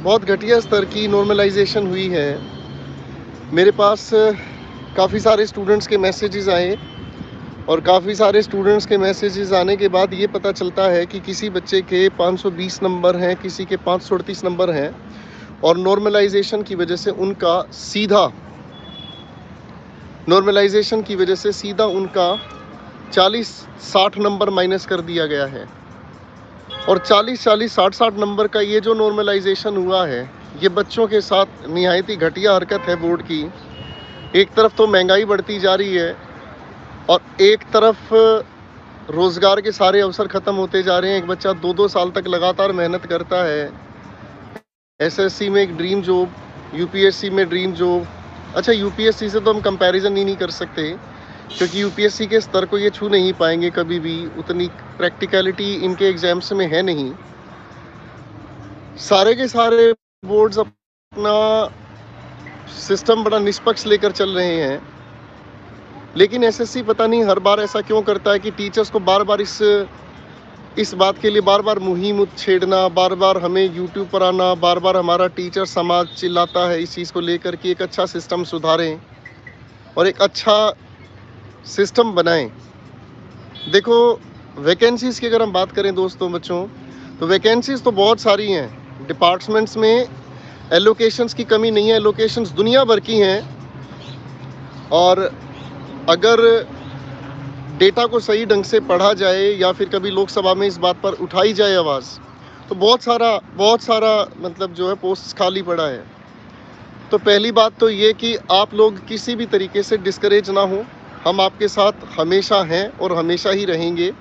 बहुत घटिया स्तर की नॉर्मलाइजेशन हुई है। मेरे पास काफ़ी सारे स्टूडेंट्स के मैसेजेस आए और काफ़ी सारे स्टूडेंट्स के मैसेजेस आने के बाद ये पता चलता है कि किसी बच्चे के 520 नंबर हैं, किसी के 538 नंबर हैं और नॉर्मलाइजेशन की वजह से उनका 40-60 नंबर माइनस कर दिया गया है। और 40-40, 60-60 नंबर का ये जो नॉर्मलाइजेशन हुआ है, ये बच्चों के साथ निहायत ही घटिया हरकत है बोर्ड की। एक तरफ तो महंगाई बढ़ती जा रही है और एक तरफ रोज़गार के सारे अवसर ख़त्म होते जा रहे हैं। एक बच्चा 2-2 साल तक लगातार मेहनत करता है, एसएससी में एक ड्रीम जॉब, यूपीएससी में ड्रीम जॉब। अच्छा, यूपीएससी से तो हम कंपैरिजन ही नहीं कर सकते क्योंकि यूपीएससी के स्तर को ये छू नहीं पाएंगे कभी भी, उतनी प्रैक्टिकलिटी इनके एग्जाम्स में है नहीं। सारे के सारे बोर्ड्स अपना सिस्टम बड़ा निष्पक्ष लेकर चल रहे हैं, लेकिन एसएससी पता नहीं हर बार ऐसा क्यों करता है कि टीचर्स को बार बार इस बात के लिए बार बार मुहिम छेड़ना, बार बार हमें यूट्यूब पर आना, बार बार हमारा टीचर समाज चिल्लाता है इस चीज़ को लेकर कि एक अच्छा सिस्टम सुधारें और एक अच्छा सिस्टम बनाएं। देखो, वैकेंसीज़ की अगर हम बात करें दोस्तों, बच्चों, तो वैकेंसीज़ तो बहुत सारी हैं। डिपार्टमेंट्स में एलोकेशंस की कमी नहीं है, एलोकेशंस दुनिया भर की हैं। और अगर डेटा को सही ढंग से पढ़ा जाए या फिर कभी लोकसभा में इस बात पर उठाई जाए आवाज़, तो बहुत सारा मतलब जो है पोस्ट खाली पड़ा है। तो पहली बात तो ये कि आप लोग किसी भी तरीके से डिस्करेज ना हो, हम आपके साथ हमेशा हैं और हमेशा ही रहेंगे।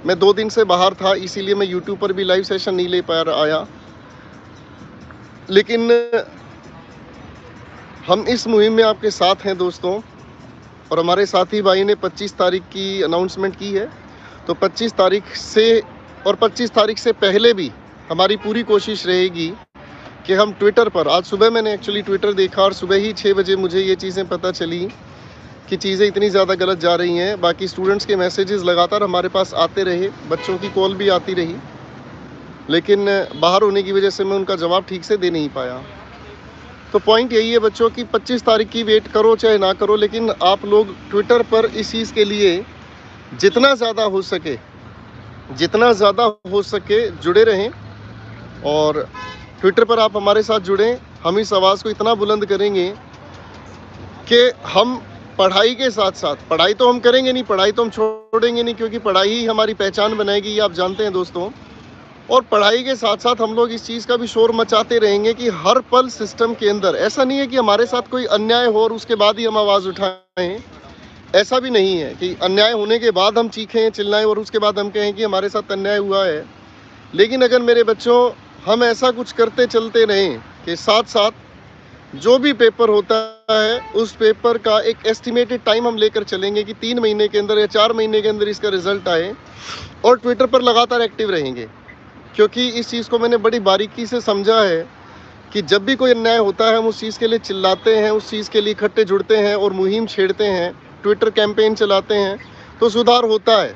मैं 2 दिन से बाहर था, इसीलिए मैं यूट्यूब पर भी लाइव सेशन नहीं ले आया, लेकिन हम इस मुहिम में आपके साथ हैं दोस्तों। और हमारे साथी भाई ने 25 तारीख की अनाउंसमेंट की है, तो 25 तारीख से और 25 तारीख से पहले भी हमारी पूरी कोशिश रहेगी कि हम ट्विटर पर, आज सुबह मैंने एक्चुअली ट्विटर देखा और सुबह ही 6 बजे मुझे ये चीज़ें पता चली कि चीज़ें इतनी ज़्यादा गलत जा रही हैं। बाकी स्टूडेंट्स के मैसेजेस लगातार हमारे पास आते रहे, बच्चों की कॉल भी आती रही, लेकिन बाहर होने की वजह से मैं उनका जवाब ठीक से दे नहीं पाया। तो पॉइंट यही है बच्चों कि 25 तारीख की वेट करो चाहे ना करो, लेकिन आप लोग ट्विटर पर इस चीज़ के लिए जितना ज़्यादा हो सके जुड़े रहें। और ट्विटर पर आप हमारे साथ जुड़ें। हम इस आवाज़ को इतना बुलंद करेंगे कि हम पढ़ाई के साथ साथ, पढ़ाई तो हम करेंगे नहीं, पढ़ाई तो हम छोड़ेंगे नहीं, क्योंकि पढ़ाई ही हमारी पहचान बनाएगी, ये आप जानते हैं दोस्तों। और पढ़ाई के साथ साथ हम लोग इस चीज़ का भी शोर मचाते रहेंगे कि हर पल सिस्टम के अंदर, ऐसा नहीं है कि हमारे साथ कोई अन्याय हो और उसके बाद ही हम आवाज़ उठाएं। ऐसा भी नहीं है कि अन्याय होने के बाद हम चीखें चिल्लाएं और उसके बाद हम कहें कि हमारे साथ अन्याय हुआ है। लेकिन अगर मेरे बच्चों हम ऐसा कुछ करते चलते रहें कि साथ साथ जो भी पेपर होता है उस पेपर का एक एस्टिमेटेड टाइम हम लेकर चलेंगे कि 3 महीने के अंदर या 4 महीने के अंदर इसका रिजल्ट आए, और ट्विटर पर लगातार एक्टिव रहेंगे। क्योंकि इस चीज़ को मैंने बड़ी बारीकी से समझा है कि जब भी कोई अन्याय होता है हम उस चीज़ के लिए चिल्लाते हैं, उस चीज़ के लिए इकट्ठे जुड़ते हैं और मुहिम छेड़ते हैं, ट्विटर कैंपेन चलाते हैं, तो सुधार होता है।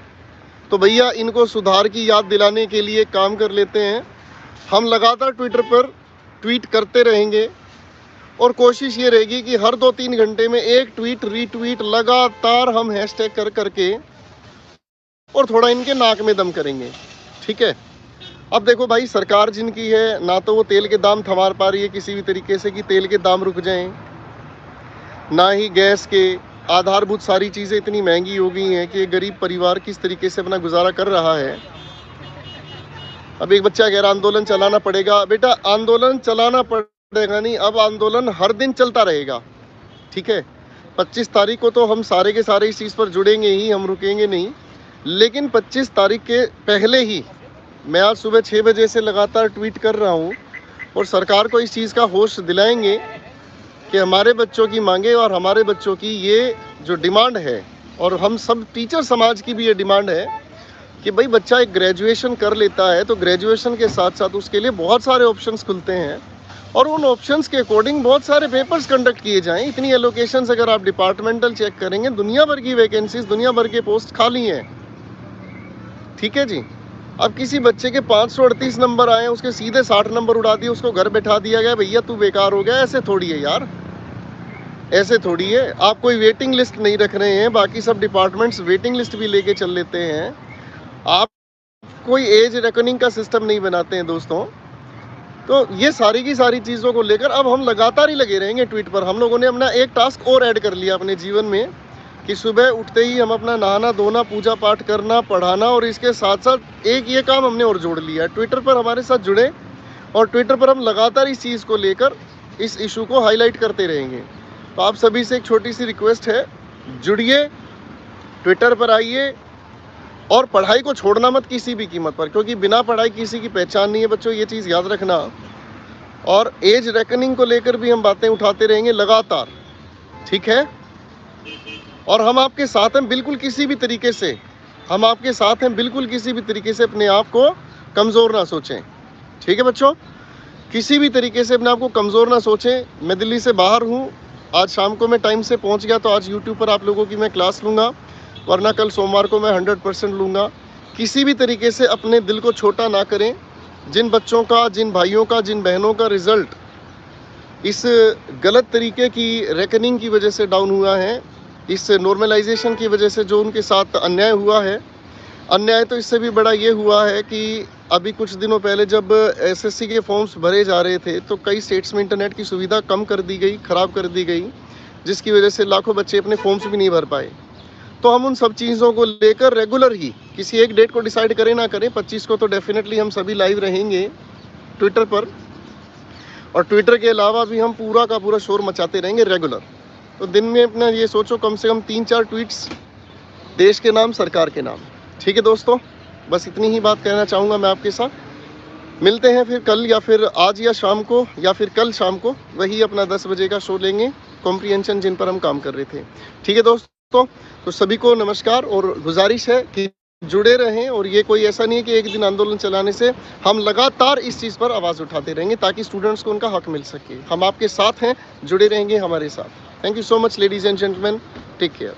तो भैया, इनको सुधार की याद दिलाने के लिए काम कर लेते हैं। हम लगातार ट्विटर पर ट्वीट करते रहेंगे और कोशिश ये रहेगी कि हर 2-3 घंटे में एक ट्वीट रीट्वीट लगातार हम हैशटैग कर करके और थोड़ा इनके नाक में दम करेंगे, ठीक है। अब देखो भाई, सरकार जिनकी है, ना तो वो तेल के दाम थमार पा रही है किसी भी तरीके से कि तेल के दाम रुक जाएं, ना ही गैस के, आधारभूत सारी चीज़ें इतनी महंगी हो गई हैं कि गरीब परिवार किस तरीके से अपना गुजारा कर रहा है। अब एक बच्चा कह रहा आंदोलन चलाना पड़ेगा। बेटा, आंदोलन चलाना पड़ेगा नहीं, अब आंदोलन हर दिन चलता रहेगा, ठीक है। 25 तारीख को तो हम सारे के सारे इस चीज़ पर जुड़ेंगे ही, हम रुकेंगे नहीं। लेकिन 25 तारीख के पहले ही मैं आज सुबह 6 बजे से लगातार ट्वीट कर रहा हूँ और सरकार को इस चीज़ का होश दिलाएंगे कि हमारे बच्चों की मांगे और हमारे बच्चों की ये जो डिमांड है, और हम सब टीचर समाज की भी ये डिमांड है कि भाई बच्चा एक ग्रेजुएशन कर लेता है तो ग्रेजुएशन के साथ साथ उसके लिए बहुत सारे ऑप्शंस खुलते हैं और उन ऑप्शंस के अकॉर्डिंग बहुत सारे पेपर्स कंडक्ट किए जाएं। इतनी एलोकेशंस अगर आप डिपार्टमेंटल चेक करेंगे, दुनिया भर की वैकेंसीज, दुनिया भर के पोस्ट खाली हैं, ठीक है जी। अब किसी बच्चे के 538 नंबर आए, उसके सीधे 60 नंबर उड़ा दिए, उसको घर बैठा दिया गया, भैया तू बेकार हो गया। ऐसे थोड़ी है यार, ऐसे थोड़ी है। आप कोई वेटिंग लिस्ट नहीं रख रहे हैं, बाकी सब डिपार्टमेंट्स वेटिंग लिस्ट भी लेके चल लेते हैं। आप कोई एज रेकनिंग का सिस्टम नहीं बनाते हैं दोस्तों। तो ये सारी की सारी चीज़ों को लेकर अब हम लगातार ही लगे रहेंगे ट्वीट पर। हम लोगों ने अपना एक टास्क और ऐड कर लिया अपने जीवन में कि सुबह उठते ही हम अपना नहाना धोना, पूजा पाठ करना, पढ़ाना, और इसके साथ साथ एक ये काम हमने और जोड़ लिया है, ट्विटर पर हमारे साथ जुड़े और ट्विटर पर हम लगातार इस चीज़ को लेकर, इस इशू को हाईलाइट करते रहेंगे। तो आप सभी से एक छोटी सी रिक्वेस्ट है, जुड़िए, ट्विटर पर आइए और पढ़ाई को छोड़ना मत किसी भी कीमत पर, क्योंकि बिना पढ़ाई किसी की पहचान नहीं है बच्चों, ये चीज़ याद रखना। और एज रेकनिंग को लेकर भी हम बातें उठाते रहेंगे लगातार, ठीक है। और हम आपके साथ हैं बिल्कुल किसी भी तरीके से, हम आपके साथ हैं बिल्कुल किसी भी तरीके से अपने आप को कमज़ोर ना सोचें, ठीक है बच्चों। किसी भी तरीके से अपने आप को कमज़ोर ना सोचें। मैं दिल्ली से बाहर हूँ, आज शाम को मैं टाइम से पहुँच गया, तो आज यूट्यूब पर आप लोगों की मैं क्लास लूँगा, वरना कल सोमवार को मैं 100% लूँगा। किसी भी तरीके से अपने दिल को छोटा ना करें। जिन बच्चों का, जिन भाइयों का, जिन बहनों का रिज़ल्ट इस गलत तरीके की रेकनिंग की वजह से डाउन हुआ है, इस नॉर्मलाइजेशन की वजह से जो उनके साथ अन्याय हुआ है, अन्याय तो इससे भी बड़ा ये हुआ है कि अभी कुछ दिनों पहले जब एसएससी के फॉर्म्स भरे जा रहे थे, तो कई स्टेट्स में इंटरनेट की सुविधा कम कर दी गई, ख़राब कर दी गई, जिसकी वजह से लाखों बच्चे अपने फॉर्म्स भी नहीं भर पाए। तो हम उन सब चीज़ों को लेकर रेगुलर ही, किसी एक डेट को डिसाइड करें ना करें, 25 को तो डेफिनेटली हम सभी लाइव रहेंगे ट्विटर पर, और ट्विटर के अलावा भी हम पूरा का पूरा शोर मचाते रहेंगे रेगुलर। तो दिन में अपना ये सोचो कम से कम 3-4 ट्वीट्स देश के नाम, सरकार के नाम, ठीक है दोस्तों। बस इतनी ही बात कहना चाहूँगा मैं आपके साथ। मिलते हैं फिर कल, या फिर आज या शाम को, या फिर कल शाम को वही अपना 10 बजे का शो लेंगे, कॉम्प्रिहेंशन जिन पर हम काम कर रहे थे, ठीक है दोस्तों। तो सभी को नमस्कार, और गुजारिश है कि जुड़े रहें। और ये कोई ऐसा नहीं है कि एक दिन आंदोलन चलाने से, हम लगातार इस चीज़ पर आवाज़ उठाते रहेंगे ताकि स्टूडेंट्स को उनका हक मिल सके। हम आपके साथ हैं, जुड़े रहेंगे हमारे साथ। Thank you so much ladies and gentleman, take care.